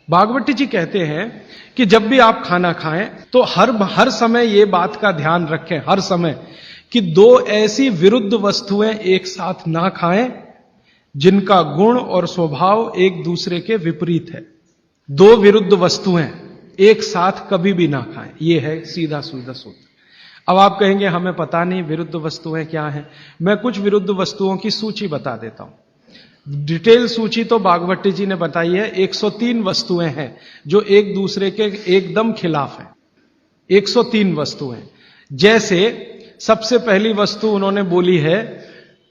भागवती जी कहते हैं कि जब भी आप खाना खाएं तो हर समय ये बात का ध्यान रखें, हर समय, कि दो ऐसी विरुद्ध वस्तुएं एक साथ ना खाएं जिनका गुण और स्वभाव एक दूसरे के विपरीत है। दो विरुद्ध वस्तुएं एक साथ कभी भी ना खाएं, ये है सीधा सीधा सूत्र। अब आप कहेंगे हमें पता नहीं विरुद्ध वस्तुएं क्या हैं। मैं कुछ विरुद्ध वस्तुओं की सूची बता देता हूं। डिटेल सूची तो भागवती जी ने बताई है। 103 वस्तुएं हैं जो एक दूसरे के एकदम खिलाफ हैं। 103 वस्तुएं। जैसे सबसे पहली वस्तु उन्होंने बोली है,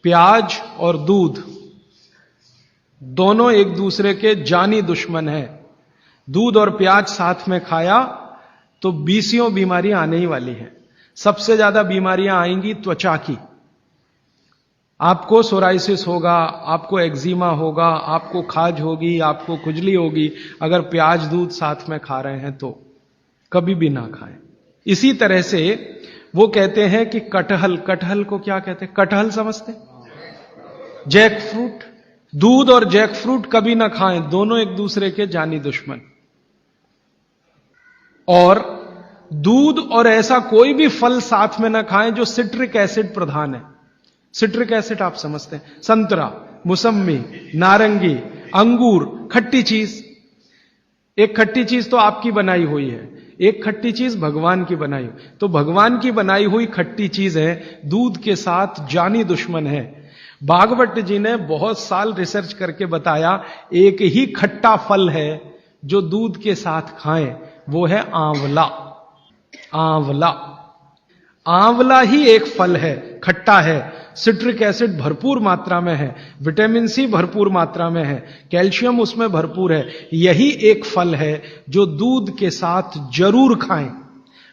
प्याज और दूध दोनों एक दूसरे के जानी दुश्मन हैं। दूध और प्याज साथ में खाया तो 20 बीमारियां आने ही वाली हैं। सबसे ज्यादा बीमारियां आएंगी त्वचा की। आपको सोराइसिस होगा, आपको एक्जिमा होगा, आपको खाज होगी, आपको खुजली होगी अगर प्याज दूध साथ में खा रहे हैं तो कभी भी ना खाएं। इसी तरह से वो कहते हैं कि कटहल को क्या कहते हैं? कटहल समझते? Jack fruit. दूध और जैक फ्रूट कभी ना खाएं, दोनों एक दूसरे के जानी दुश्मन। और दूध और ऐसा कोई भी फल साथ में ना खाएं जो सिट्रिक एसिड प्रधान है। सिट्रिक एसिड आप समझते हैं? संतरा, मौसम्मी, नारंगी, अंगूर, खट्टी चीज। एक खट्टी चीज तो आपकी बनाई हुई है, एक खट्टी चीज भगवान की बनाई हुई। तो भगवान की बनाई हुई खट्टी चीज है, दूध के साथ जानी दुश्मन है। भागवत जी ने बहुत साल रिसर्च करके बताया एक ही खट्टा फल है जो दूध के साथ खाएं, वो है आंवला। आंवला, आंवला ही एक फल है, खट्टा है, सिट्रिक एसिड भरपूर मात्रा में है, विटामिन सी भरपूर मात्रा में है, कैल्शियम उसमें भरपूर है। यही एक फल है जो दूध के साथ जरूर खाएं।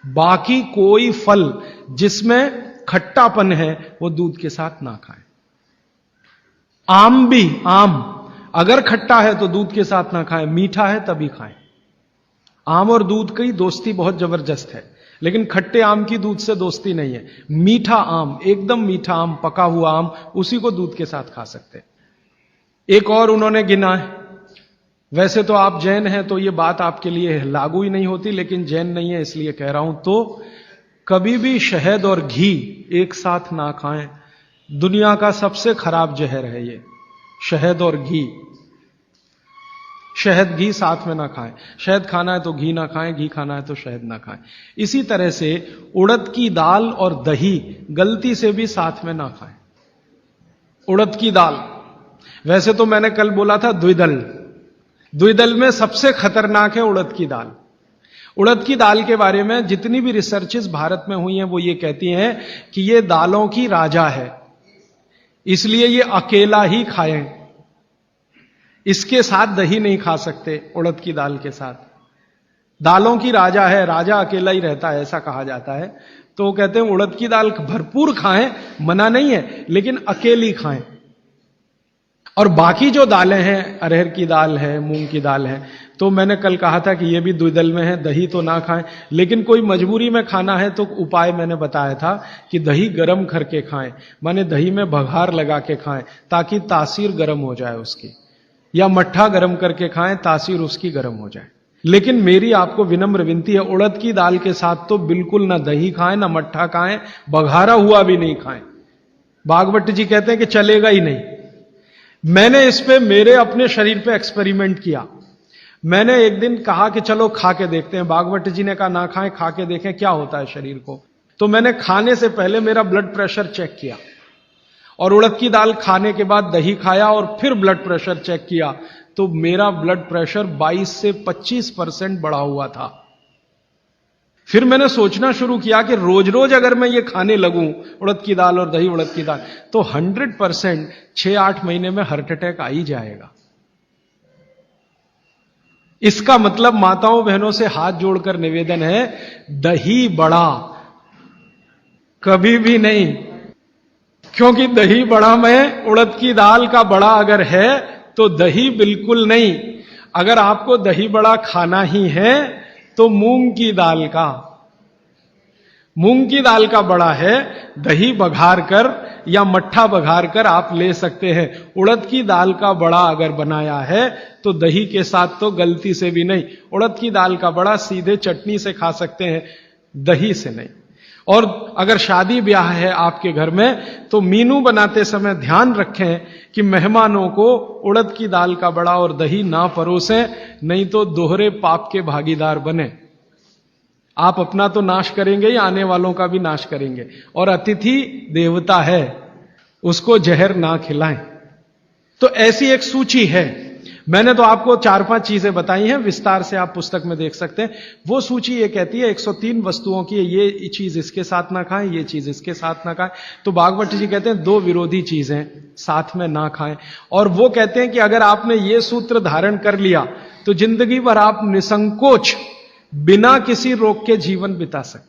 बाकी कोई फल जिसमें खट्टापन है वो दूध के साथ ना खाएं। आम भी, आम अगर खट्टा है तो दूध के साथ ना खाएं, मीठा है तभी खाएं। आम और दूध की दोस्ती बहुत जबरदस्त है, लेकिन खट्टे आम की दूध से दोस्ती नहीं है। मीठा आम, एकदम मीठा आम, पका हुआ आम, उसी को दूध के साथ खा सकते हैं। एक और उन्होंने गिना है, वैसे तो आप जैन हैं तो ये बात आपके लिए लागू ही नहीं होती, लेकिन जैन नहीं है इसलिए कह रहा हूं, तो कभी भी शहद और घी एक साथ ना खाएं। दुनिया का सबसे खराब जहर है ये, शहद और घी। शहद घी साथ में ना खाएं। शहद खाना है तो घी ना खाएं, घी खाना है तो शहद ना खाएं। इसी तरह से उड़द की दाल और दही गलती से भी साथ में ना खाएं। उड़द की दाल, वैसे तो मैंने कल बोला था द्विदल, द्विदल में सबसे खतरनाक है उड़द की दाल। उड़द की दाल के बारे में जितनी भी रिसर्चेस भारत में हुई हैं वो ये कहती हैं कि ये दालों की राजा है, इसलिए ये अकेला ही खाएं। इसके साथ दही नहीं खा सकते, उड़द की दाल के साथ। दालों की राजा है, राजा अकेला ही रहता है ऐसा कहा जाता है। तो कहते हैं उड़द की दाल भरपूर खाएं, मना नहीं है, लेकिन अकेली खाएं। और बाकी जो दालें हैं, अरहर की दाल है, मूंग की दाल है, तो मैंने कल कहा था कि ये भी द्विदल में है, दही तो ना खाएं। लेकिन कोई मजबूरी में खाना है तो उपाय मैंने बताया था कि दही गर्म करके खाएं, माने दही में बघार लगा के खाएं ताकि तासीर गर्म हो जाए उसकी, या मट्ठा गर्म करके खाएं, तासीर उसकी गर्म हो जाए। लेकिन मेरी आपको विनम्र विनती है, उड़द की दाल के साथ तो बिल्कुल ना दही खाएं, ना मट्ठा खाएं, बघारा हुआ भी नहीं खाएं। भागवत जी कहते हैं कि चलेगा ही नहीं। मैंने इस पे मेरे अपने शरीर पे एक्सपेरिमेंट किया। मैंने एक दिन कहा कि चलो खा के देखते हैं। भागवत जी ने कहा ना खाएं, खा के देखें क्या होता है शरीर को। तो मैंने खाने से पहले मेरा ब्लड प्रेशर चेक किया, और उड़द की दाल खाने के बाद दही खाया और फिर ब्लड प्रेशर चेक किया, तो मेरा ब्लड प्रेशर 22 से 25% बढ़ा हुआ था। फिर मैंने सोचना शुरू किया कि रोज रोज अगर मैं ये खाने लगूं, उड़द की दाल और दही उड़द की दाल, तो 100% 6-8 महीने में हार्ट अटैक आ ही जाएगा। इसका मतलब माताओं बहनों से हाथ जोड़कर निवेदन है, दही बड़ा कभी भी नहीं, क्योंकि दही बड़ा में उड़द की दाल का बड़ा अगर है तो दही बिल्कुल नहीं। अगर आपको दही बड़ा खाना ही है तो मूंग की दाल का बड़ा है। दही बघार कर या मट्ठा बघार कर आप ले सकते हैं। उड़द की दाल का बड़ा अगर बनाया है तो दही के साथ तो गलती से भी नहीं। उड़द की दाल का बड़ा सीधे चटनी से खा सकते हैं, दही से नहीं। और अगर शादी ब्याह है आपके घर में तो मीनू बनाते समय ध्यान रखें कि मेहमानों को उड़द की दाल का बड़ा और दही ना परोसें, नहीं तो दोहरे पाप के भागीदार बने। आप अपना तो नाश करेंगे या आने वालों का भी नाश करेंगे। और अतिथि देवता है, उसको जहर ना खिलाएं। तो ऐसी एक सूची है। मैंने तो आपको 4-5 चीजें बताई हैं, विस्तार से आप पुस्तक में देख सकते हैं। वो सूची ये कहती है 103 वस्तुओं की, ये चीज इसके साथ ना खाएं, ये चीज इसके साथ ना खाएं। तो भागवत जी कहते हैं 2 विरोधी चीजें साथ में ना खाएं। और वो कहते हैं कि अगर आपने ये सूत्र धारण कर लिया तो जिंदगी भर आप निसंकोच बिना किसी रोग के जीवन बिता सकते।